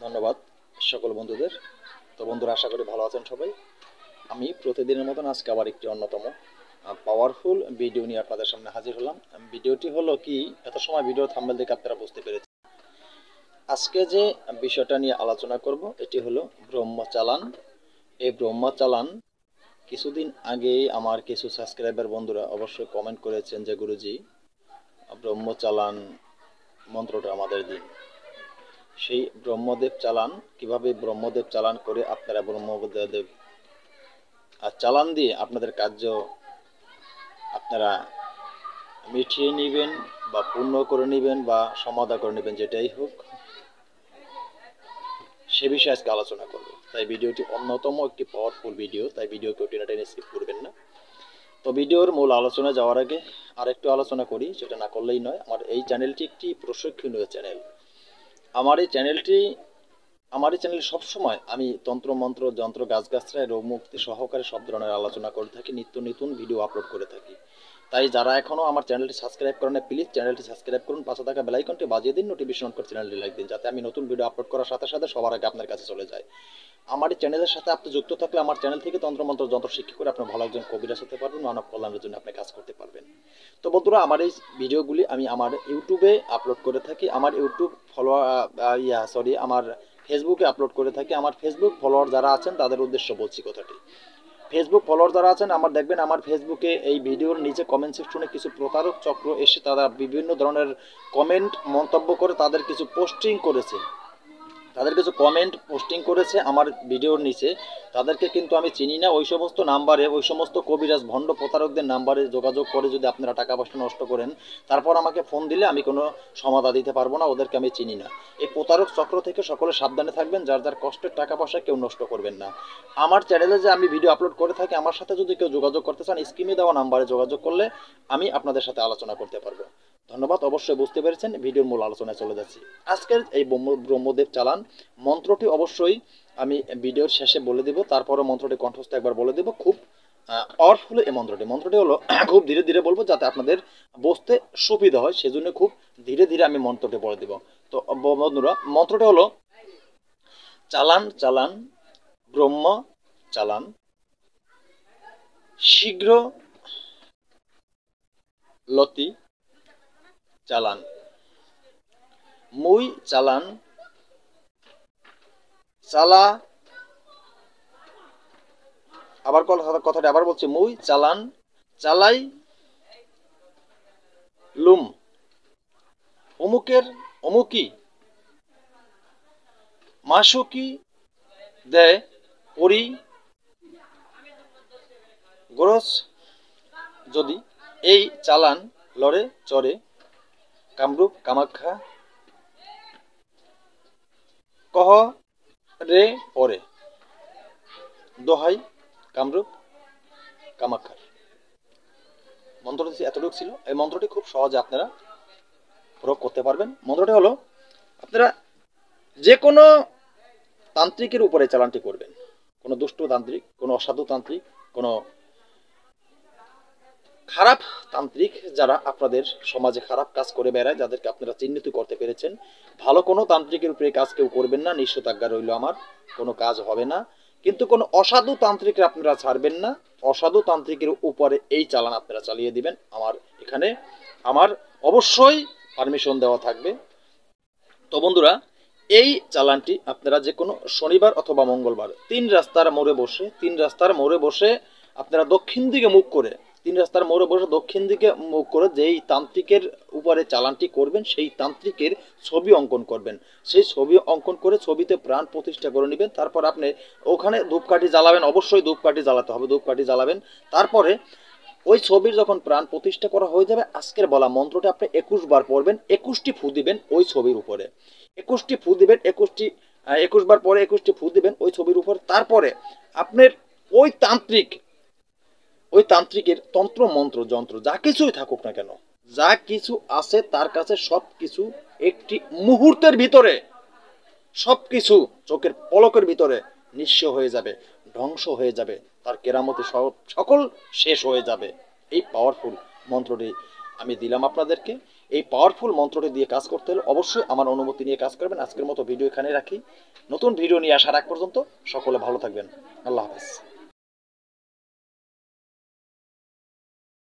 ধন্যবাদ সকল বন্ধুদের। তো বন্ধুরা, আশা করি ভালো আছেন সবাই। আমি প্রতিদিনের মতন আজকে আবার একটি অন্যতম পাওয়ারফুল ভিডিও নিয়ে আপনাদের সামনে হাজির হলাম। ভিডিওটি হলো কি, এত সময় ভিডিও থাম্বনেল দেখে আপনারা বুঝতে পেরেছেন। আজকে যে বিষয়টা নিয়ে আলোচনা করব এটি হলো ব্রহ্মচালান। এই ব্রহ্মচালান কিছুদিন আগেই আমার কিছু সাবস্ক্রাইবার বন্ধুরা অবশ্যই কমেন্ট করেছেন যে গুরুজি, ব্রহ্মচালান মন্ত্রটা আমাদের দিন। সেই ব্রহ্মদেব চালান, কিভাবে ব্রহ্মদেব চালান করে আপনারা ব্রহ্মদেব আর চালান দিয়ে আপনাদের কার্য আপনারা মিটিয়ে নেবেন বা পূর্ণ করে নেবেন বা সমাধা করে নেবেন, যেটাই হোক, সে বিষয়ে আজকে আলোচনা করব। তাই ভিডিওটি অন্যতম একটি পাওয়ারফুল ভিডিও, তাই ভিডিও কেউ টেনে স্কিপ করবেন না। তো ভিডিওর মূল আলোচনা যাওয়ার আগে আরেকটু আলোচনা করি, সেটা না করলেই নয়। আমার এই চ্যানেলটি একটি প্রশিক্ষণীয় চ্যানেল। আমার এই চ্যানেলে সবসময় আমি তন্ত্রমন্ত্র, যন্ত্র, গাছগাছড়ায় রোগ মুক্তি সহকারে সব ধরনের আলোচনা করে থাকি, নিত্য নতুন ভিডিও আপলোড করে থাকি। তাই যারা এখনও আমার চ্যানেলটি সাবস্ক্রাইব করেন না, প্লিজ চ্যানেলটি সাবস্ক্রাইব করুন, পাশে থাকা বেল আইকনটি বাজিয়ে দিন, নোটিফিকেশন অন করে চ্যানেলটি লাইক দিন, যাতে আমি নতুন ভিডিও আপলোড করার সাথে সাথে সবার আগে আপনার কাছে চলে যায়। আমার এই চ্যানেলের সাথে আপনি যুক্ত থাকলে আমার চ্যানেল থেকে তন্ত্রমন্ত্র, যন্ত্র শিক্ষা করে আপনি ভালো একজন কবিরাজ হতে পারবেন, মানব কল্যাণের জন্য আপনি কাজ করতে পারবেন। তো বন্ধুরা, আমার এই ভিডিওগুলি আমি আমার ইউটিউবে আপলোড করে থাকি। আমার ইউটিউব আমার ফেসবুকে আপলোড করে থাকি। আমার ফেসবুক ফলোয়ার যারা আছেন তাদের উদ্দেশ্য বলছি কথাটি। ফেসবুক ফলোয়ার যারা আছেন, আমার দেখবেন আমার ফেসবুকে এই ভিডিওর নিচে কমেন্ট সেকশনে কিছু প্রতারক চক্র এসে তারা বিভিন্ন ধরনের কমেন্ট মন্তব্য করে তাদের কিছু পোস্টিং করেছে, তাদের কিছু কমেন্ট পোস্টিং করেছে আমার ভিডিওর নিচে। তাদেরকে কিন্তু আমি চিনি না। ওই সমস্ত নাম্বারে, ওই সমস্ত কবিরাজ ভণ্ড প্রতারকদের নাম্বারে যোগাযোগ করে যদি আপনারা টাকা পয়সা নষ্ট করেন, তারপর আমাকে ফোন দিলে আমি কোনো সমাধান দিতে পারবো না। ওদেরকে আমি চিনি না। এই প্রতারক চক্র থেকে সকলে সাবধানে থাকবেন। যার যার কষ্টের টাকা পয়সা কেউ নষ্ট করবেন না। আমার চ্যানেলে যে আমি ভিডিও আপলোড করে থাকি, আমার সাথে যদি কেউ যোগাযোগ করতে চান, স্ক্রিনে দেওয়া নাম্বারে যোগাযোগ করলে আমি আপনাদের সাথে আলোচনা করতে পারবো। ধন্যবাদ। অবশ্যই বুঝতে পেরেছেন। ভিডিওর মূল আলোচনায় চলে যাচ্ছি। আজকের এই ব্রহ্মদেব চালান মন্ত্রটি অবশ্যই আমি ভিডিওর শেষে বলে দেব, তারপরে মন্ত্রটি কণ্ঠস্থ একবার বলে দেব। খুব পাওয়ারফুল এই মন্ত্রটি হলো খুব ধীরে ধীরে বলবো যাতে আপনাদের বুঝতে সুবিধা হয়, সেজন্য খুব ধীরে ধীরে আমি মন্ত্রটি বলে দেব। তো বন্ধুরা, মন্ত্রটি হলো চালান চালান ব্রহ্ম চালান, শীঘ্র লতি চালান, মুই চালান চালা। আবার কথাটা আবার বলছি, মুই চালান চালাই লুম, অমুকের অমুকি মাসুকি দেয় পরি গোরস, যদি এই চালান লড়ে চড়ে কামরূপ কামাখ্যা কহ রে পরে, দোহাই কামরূপ কামাখ্যার। মন্ত্রটি এতটুকু ছিল। এই মন্ত্রটি খুব সহজে আপনারা প্রয়োগ করতে পারবেন। মন্ত্রটি হলো, আপনারা যে কোনো তান্ত্রিকের উপরে চালানটি করবেন। কোনো দুষ্ট তান্ত্রিক, কোনো অসাধু তান্ত্রিক, কোনো খারাপ তান্ত্রিক যারা আপনাদের সমাজে খারাপ কাজ করে বেড়ায়, যাদেরকে আপনারা চিহ্নিত করতে পেরেছেন, ভালো কোনো তান্ত্রিকের উপরে কাজ কেউ করবেন না। নিশ্চয়তাজ্ঞা রইল আমার, কোনো কাজ হবে না। কিন্তু কোনো অসাধু তান্ত্রিকের আপনারা ছাড়বেন না। অসাধু তান্ত্রিকের উপরে এই চালান আপনারা চালিয়ে দিবেন। এখানে আমার অবশ্যই পারমিশন দেওয়া থাকবে। তো বন্ধুরা, এই চালানটি আপনারা যে কোনো শনিবার অথবা মঙ্গলবার তিন রাস্তার মোড়ে বসে আপনারা দক্ষিণ দিকে মুখ করে, তিন রাস্তার মোড়ে বসে দক্ষিণ দিকে মুখ করে যেই তান্ত্রিকের উপরে চালানটি করবেন, সেই তান্ত্রিকের ছবি অঙ্কন করবেন। সেই ছবি অঙ্কন করে ছবিতে প্রাণ প্রতিষ্ঠা করে নেবেন। তারপর আপনি ওখানে ধূপকাঠি জ্বালাবেন। অবশ্যই ধূপকাঠি জ্বালাতে হবে, ধূপকাঠি জ্বালাবেন। তারপরে ওই ছবির যখন প্রাণ প্রতিষ্ঠা করা হয়ে যাবে, আজকের বলা মন্ত্রটি আপনি 21 বার পড়বেন। 21টি ফু দিবেন ওই ছবির উপরে। 21টি ফু দিবেন, 21 বার পরে 21টি ফু দিবেন ওই ছবির উপর। তারপরে আপনার ওই তান্ত্রিকের তন্ত্র মন্ত্র যন্ত্র যা কিছুই থাকুক না কেন, যা কিছু আছে তার কাছে সব কিছু একটি মুহূর্তের ভিতরে, সব কিছু চোখের পলকের ভিতরে নিঃস্ব হয়ে যাবে, ধ্বংস হয়ে যাবে। তার কেরামতি সকল শেষ হয়ে যাবে। এই পাওয়ারফুল মন্ত্রটি আমি দিলাম আপনাদেরকে। এই পাওয়ারফুল মন্ত্রটি দিয়ে কাজ করতে হলে অবশ্যই আমার অনুমতি নিয়ে কাজ করবেন। আজকের মতো ভিডিও এখানে রাখি। নতুন ভিডিও নিয়ে আসার আগ পর্যন্ত সকলে ভালো থাকবেন। আল্লাহ হাফেজ।